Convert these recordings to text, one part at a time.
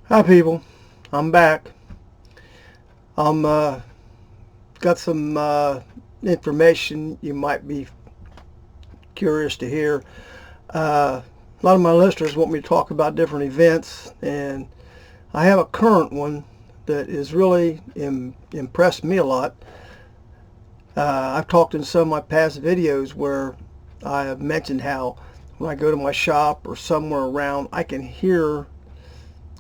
Hi people, I'm back. I'm got some information you might be curious to hear. A lot of my listeners want me to talk about different events, and I have a current one that is really impressed me a lot. I've talked in some of my past videos where I have mentioned how when I go to my shop or somewhere around, I can hear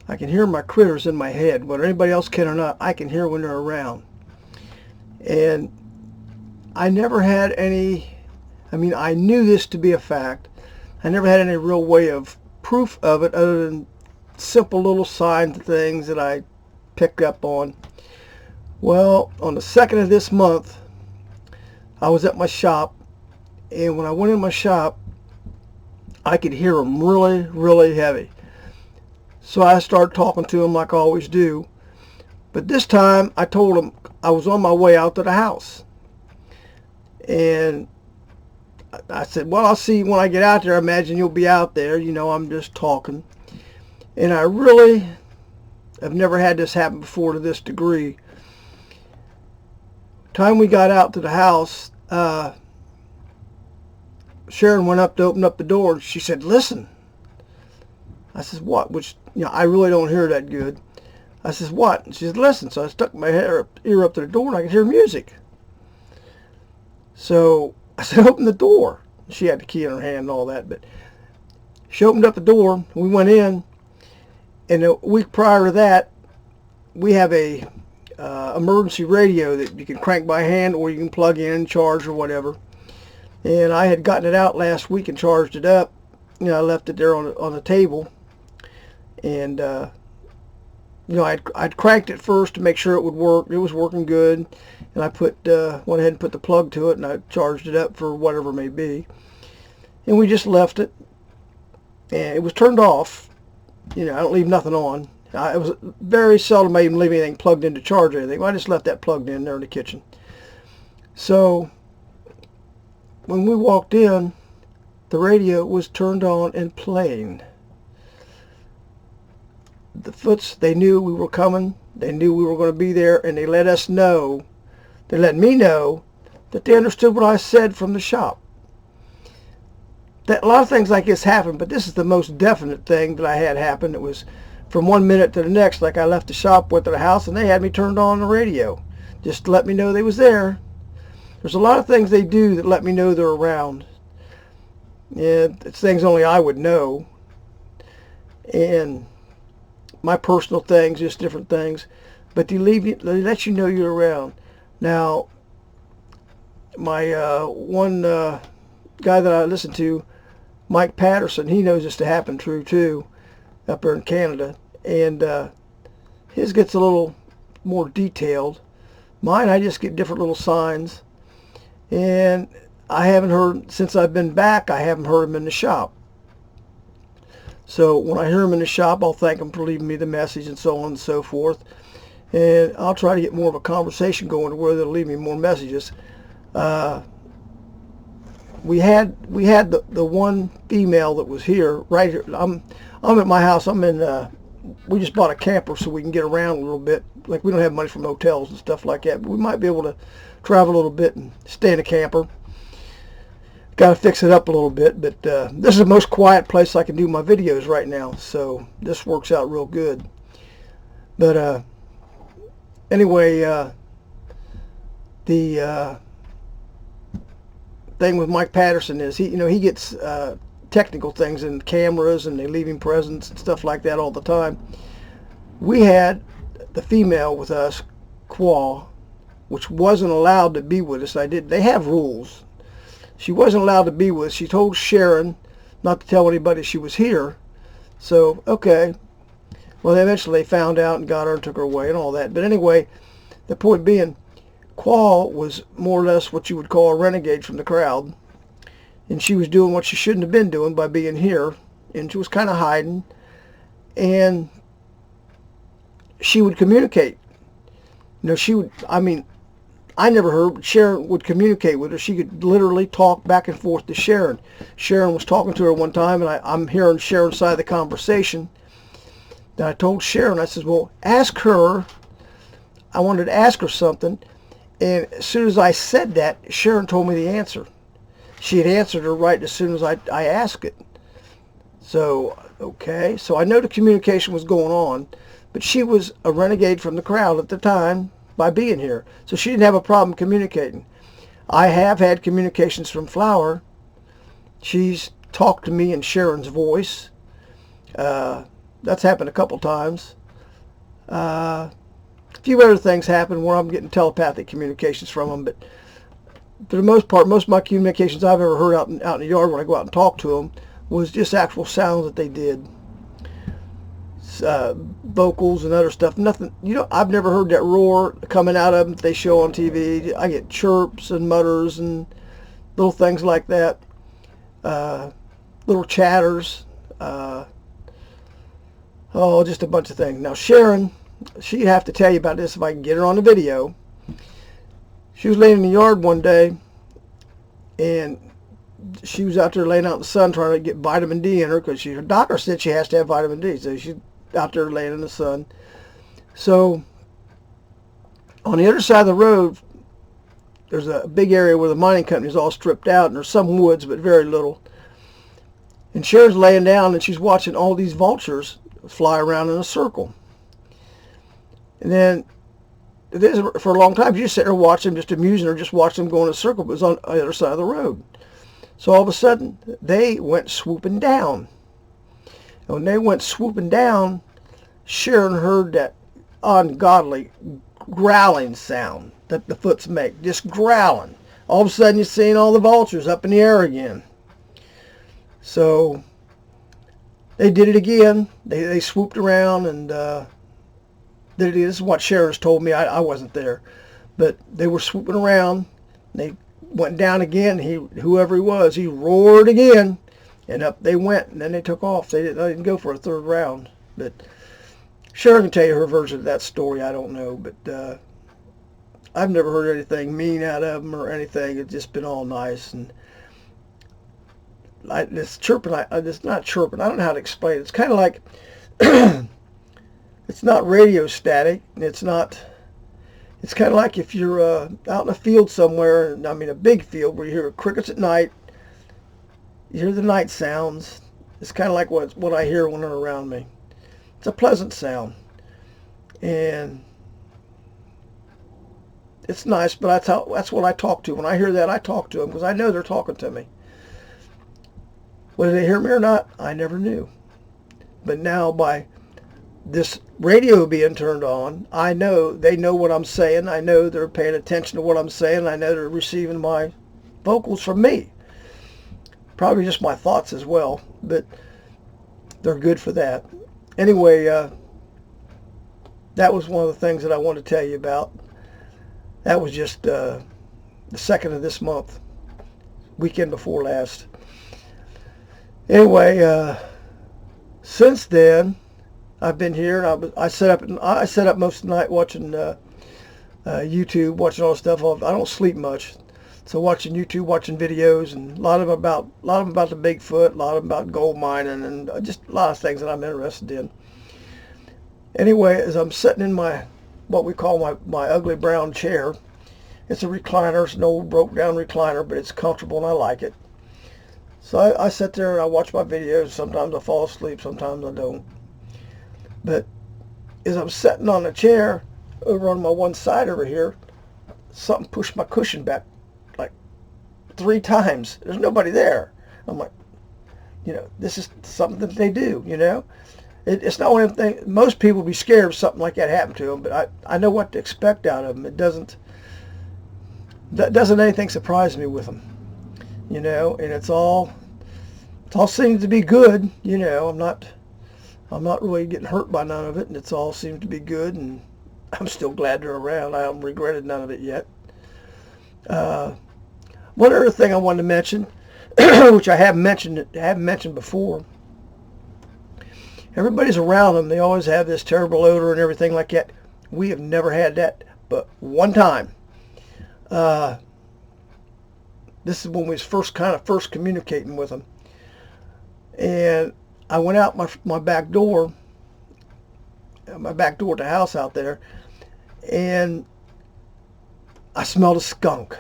my critters in my head, whether anybody else can or not. I can hear when they're around. And I never had I knew this to be a fact. I never had any real way of proof of it other than simple little signs and things that I picked up on. Well, on the 2nd of this month, I was at my shop, and when I went in my shop, I could hear them really, really heavy. So I started talking to him like I always do. But this time I told him I was on my way out to the house. And I said, well, I'll see you when I get out there. I imagine you'll be out there. I'm just talking. And I really have never had this happen before to this degree. Time we got out to the house, Sharon went up to open up the door, and she said, listen. I says, what? Which, I really don't hear that good. I says, what? And she says, listen. So I stuck my ear up to the door, and I could hear music. So I said, open the door. She had the key in her hand and all that, but she opened up the door. We went in, and a week prior to that, we have a emergency radio that you can crank by hand or you can plug in and charge or whatever. And I had gotten it out last week and charged it up. I left it there on the table. And, I'd cranked it first to make sure it would work. It was working good. And I went ahead and put the plug to it, and I charged it up for whatever it may be. And we just left it. And it was turned off. I don't leave nothing on. It was very seldom I even leave anything plugged in to charge anything. I just left that plugged in there in the kitchen. So when we walked in, the radio was turned on and playing. The Foots, they knew we were coming. They knew we were going to be there, and they let me know that they understood what I said from the shop. That a lot of things like this happen, but this is the most definite thing that I had happen. It was from one minute to the next, like I left the shop, went to the house, and they had me turned on the radio just to let me know they was there. There's a lot of things they do that let me know they're around. Yeah, it's things only I would know. And my personal things, just different things. But they let you know you're around. Now, my one guy that I listen to, Mike Patterson, he knows this to happen true too, up there in Canada. And his gets a little more detailed. Mine, I just get different little signs. And I haven't heard, since I've been back, I haven't heard him in the shop. So when I hear him in the shop, I'll thank him for leaving me the message and so on and so forth. And I'll try to get more of a conversation going to where they'll leave me more messages. We had the one female that was here, right here. I'm at my house. We just bought a camper so we can get around a little bit. Like, we don't have money from hotels and stuff like that, but we might be able to travel a little bit and stay in a camper. Got to fix it up a little bit, but this is the most quiet place I can do my videos right now, so this works out real good. But anyway, the thing with Mike Patterson is he gets technical things in cameras, and they leave him presents and stuff like that all the time. We had the female with us, Qua, which wasn't allowed to be with us. They have rules. She wasn't allowed to be with us. She told Sharon not to tell anybody she was here. So, okay. Well, eventually they found out and got her and took her away and all that. But anyway, the point being, Qua was more or less what you would call a renegade from the crowd. And she was doing what she shouldn't have been doing by being here. And she was kind of hiding. And she would communicate. I never heard, but Sharon would communicate with her. She could literally talk back and forth to Sharon. Sharon was talking to her one time, and I'm hearing Sharon's side of the conversation. Then I told Sharon, I said, well, ask her. I wanted to ask her something. And as soon as I said that, Sharon told me the answer. She had answered her right as soon as I asked it. So, okay. So I know the communication was going on, but she was a renegade from the crowd at the time by being here. So she didn't have a problem communicating. I have had communications from Flower. She's talked to me in Sharon's voice. That's happened a couple times. A few other things happen where I'm getting telepathic communications from them, but for the most part, most of my communications I've ever heard out in the yard when I go out and talk to them was just actual sounds that they did. Vocals and other stuff. Nothing, I've never heard that roar coming out of them that they show on TV. I get chirps and mutters and little things like that. Little chatters. Just a bunch of things. Now, Sharon, she'd have to tell you about this if I can get her on the video. She was laying in the yard one day, and she was out there laying out in the sun trying to get vitamin D in her because her doctor said she has to have vitamin D. So she's out there laying in the sun. So on the other side of the road, there's a big area where the mining company is all stripped out, and there's some woods, but very little. And Sharon's laying down, and she's watching all these vultures fly around in a circle. And then for a long time, she just sat there watching, just amusing her, just watching them go in a circle, but it was on the other side of the road. So all of a sudden, they went swooping down. And when they went swooping down, Sharon heard that ungodly growling sound that the foots make, just growling. All of a sudden, you're seeing all the vultures up in the air again. So they did it again. They swooped around and did it. This is what Sharon's told me. I wasn't there, but they were swooping around. They went down again. Whoever he was, he roared again, and up they went. And then they took off. They didn't go for a third round. But Sharon can tell you her version of that story. I don't know, but I've never heard anything mean out of them or anything. It's just been all nice. And this chirping, it's not chirping. I don't know how to explain it. It's kind of like it's not radio static. It's kind of like if you're out in a field somewhere, a big field where you hear crickets at night. You hear the night sounds. It's kind of like what I hear when they're around me. It's a pleasant sound, and it's nice. But that's what I talk to. When I hear that, I talk to them because I know they're talking to me. Whether they hear me or not, I never knew. But now by this radio being turned on, I know they know what I'm saying. I know they're paying attention to what I'm saying. I know they're receiving my vocals from me. Probably just my thoughts as well, but they're good for that. Anyway, that was one of the things that I wanted to tell you about. That was just the 2nd of this month, weekend before last. Anyway, since then, I've been here. And I set up most of the night watching YouTube, watching all the stuff. I don't sleep much, so watching YouTube, watching videos, and a lot of them about the Bigfoot, a lot of them about gold mining, and just a lot of things that I'm interested in. Anyway, as I'm sitting in what we call my ugly brown chair, it's a recliner. It's an old broke down recliner, but it's comfortable and I like it. So I sit there and I watch my videos. Sometimes I fall asleep, sometimes I don't. But as I'm sitting on the chair, over on my one side over here, something pushed my cushion back like 3 times. There's nobody there. I'm like, this is something that they do, It's not one of them things. Most people would be scared if something like that happened to them, but I know what to expect out of them. Doesn't anything surprise me with them, and it all seems to be good, I'm not really getting hurt by none of it, and it all seems to be good, and I'm still glad they're around. I haven't regretted none of it yet. One other thing I wanted to mention, which I haven't mentioned before. Everybody's around them. They always have this terrible odor and everything like that. We have never had that, but one time. This is when we was first communicating with them. And I went out my back door my back door at the house out there, and I smelled a skunk.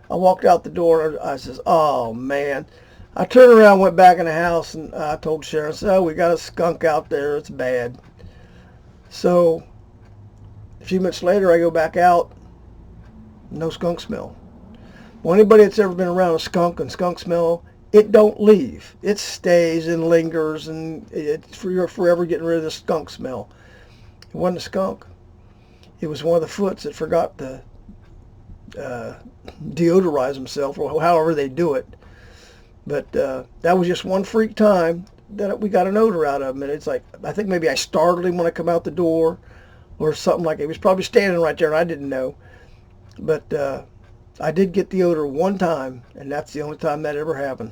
I walked out the door and I says, "Oh man." I turned around, went back in the house, and I told Sharon, "Oh, we got a skunk out there. It's bad." So a few minutes later, I go back out. No skunk smell. Well, anybody that's ever been around a skunk and skunk smell, it don't leave. It stays and lingers, and you're forever getting rid of the skunk smell. It wasn't a skunk. It was one of the Foots that forgot to deodorize himself, or however they do it. But that was just one freak time that we got an odor out of him. And it's like, I think maybe I startled him when I come out the door or something like that. He was probably standing right there and I didn't know. But I did get the odor one time, and that's the only time that ever happened.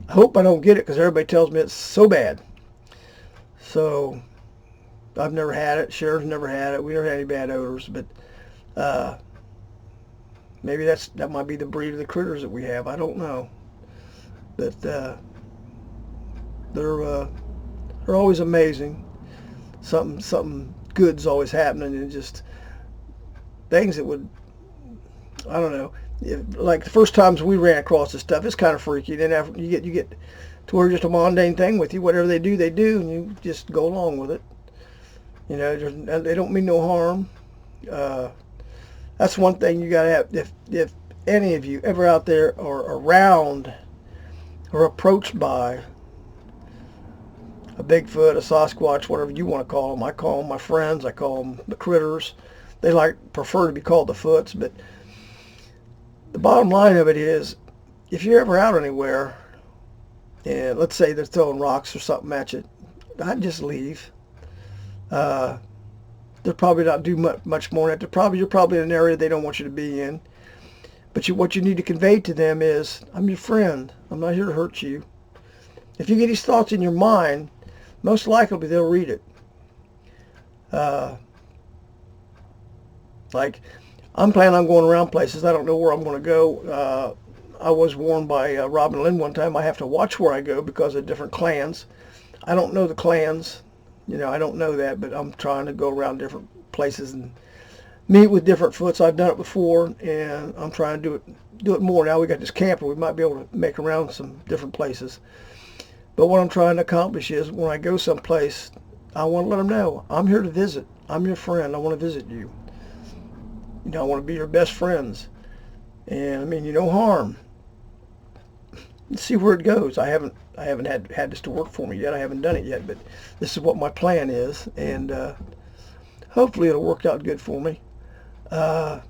I hope I don't get it because everybody tells me it's so bad. So I've never had it. Sharon's never had it. We never had any bad odors. But maybe that might be the breed of the critters that we have. I don't know. But they're always amazing. Something good's always happening, and just things that would, I don't know. Like the first times we ran across this stuff, it's kind of freaky. Then after you get to where just a mundane thing with you. Whatever they do, and you just go along with it. You know, they don't mean no harm. That's one thing you gotta have. If any of you ever out there or around or approached by a Bigfoot, a Sasquatch, whatever you want to call them. I call them my friends. I call them the critters. They prefer to be called the Foots. But the bottom line of it is, if you're ever out anywhere, and let's say they're throwing rocks or something at you, I'd just leave. They'll probably not do much more than that. You're probably in an area they don't want you to be in. But what you need to convey to them is, I'm your friend. I'm not here to hurt you. If you get these thoughts in your mind, most likely they'll read it. Like, I'm planning on going around places. I don't know where I'm going to go. I was warned by Robin Lynn one time I have to watch where I go because of different clans. I don't know the clans. You know, I don't know that, but I'm trying to go around different places and meet with different Foots. I've done it before, and I'm trying to do it more. Now we got this camper. We might be able to make around some different places. But what I'm trying to accomplish is when I go someplace, I want to let them know, I'm here to visit. I'm your friend. I want to visit you. You know, I want to be your best friends. And I mean you no harm. Let's see where it goes. I haven't had this to work for me yet. I haven't done it yet, but this is what my plan is, and hopefully it'll work out good for me. As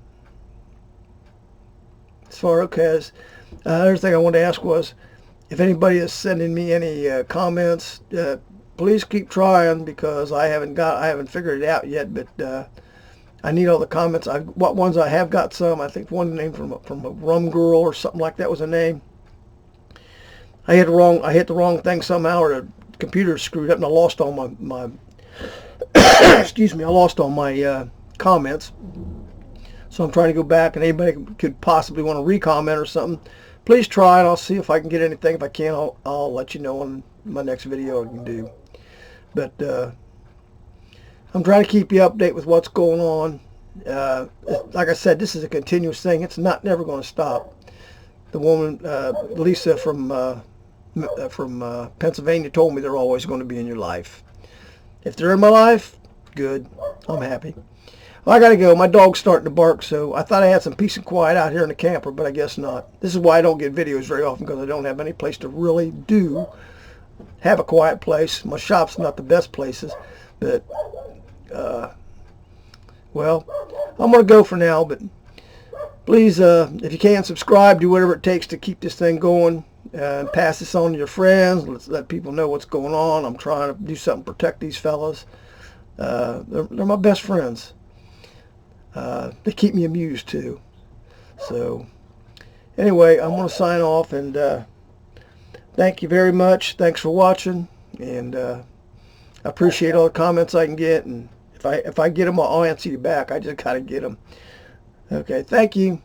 far as another thing I wanted to ask was, if anybody is sending me any comments, please keep trying, because I haven't figured it out yet. But I need all the comments. What ones I have got some. I think one name from a Rum Girl or something like that was a name. I hit the wrong thing somehow, or the computer screwed up, and I lost all my excuse me. I lost all my comments. So I'm trying to go back, and anybody could possibly want to re-comment or something, please try, and I'll see if I can get anything. If I can, I'll let you know on my next video I can do. But I'm trying to keep you updated with what's going on. Like I said, this is a continuous thing. It's never going to stop. The woman, Lisa from Pennsylvania, told me they're always going to be in your life. If they're in my life, good. I'm happy. Well, I got to go. My dog's starting to bark, so I thought I had some peace and quiet out here in the camper, but I guess not. This is why I don't get videos very often, because I don't have any place to really have a quiet place. My shop's not the best places, but, well, I'm going to go for now, but please, if you can, subscribe, do whatever it takes to keep this thing going, and pass this on to your friends. Let's let people know what's going on. I'm trying to do something to protect these fellas. They're my best friends. They keep me amused too. So anyway, I'm going to sign off, and thank you very much. Thanks for watching, and I appreciate all the comments I can get, and if I get them, I'll answer you back. I just gotta get them. Okay, thank you.